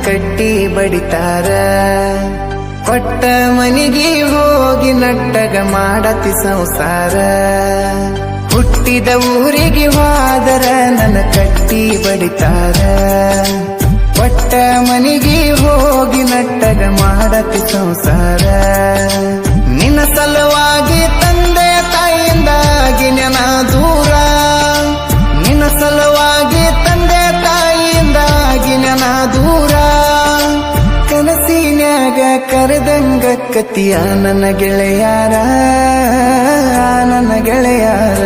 ಕಟ್ಟಿ ಬಡಿತಾರ. ಕೊಟ್ಟ ಮನಿಗೆ ಹೋಗಿ ನಟ್ಟಗ ಮಾಡತಿ ಸಂಸಾರ. ಹುಟ್ಟಿದ ಊರಿಗೆ ಹೋದರ ನನ್ನ ಕಟ್ಟಿ ಬಡಿತಾರ. ಕೊಟ್ಟ ಮನಿಗೆ ಹೋಗಿ ನಟ್ಟಗ ಮಾಡತಿ ಸಂಸಾರ. ನಿನ್ನ ಸಲುವಾಗಿ ತಂದೆ ತಾಯಿಯಿಂದಾಗಿ ನೆನ ದೂರ. ನಿನ್ನ ಸಲುವಾಗಿ ತಂದೆ ತಾಯಿಯಿಂದಾಗಿ ನೆನ ದೂರ. ಕನಸಿನ್ಯಾಗ ಕರೆದಂಗ ಕತಿಯ ನನ್ನ ಗೆಳೆಯಾರ, ನನ್ನ ಗೆಳೆಯಾರ.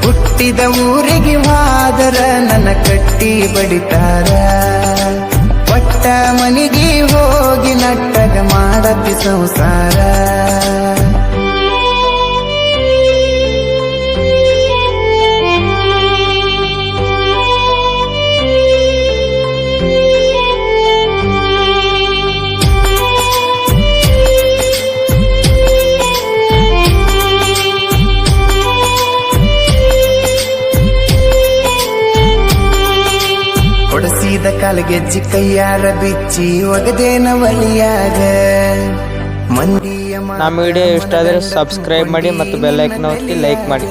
ಹುಟ್ಟಿದ ಊರಿಗೆ ಹೋದರ ನನ್ನ ಕಟ್ಟಿ ಬಡಿತಾರ. ಕೊಟ್ಟ ಮನಿಗೆ ಹೋಗಿ ನಟ್ಟಗ ಮಾಡತಿ ಸಂಸಾರ. ಕೊಡಸಿದ ಕಾಲಿಗೆಜ್ಜಿ ಕೈಯಾರ ಬಿಚ್ಚಿ ಒಗದೇನ ಒಲಿಯಾಗ. ಮಂದಿಯ ನಮ್ಮ ವಿಡಿಯೋ ಇಷ್ಟ ಆದರೆ ಸಬ್ಸ್ಕ್ರೈಬ್ ಮಾಡಿ ಮತ್ತು ಬೆಲ್ ಐಕಾನ್ ಒತ್ತಿ ಲೈಕ್ ಮಾಡಿ.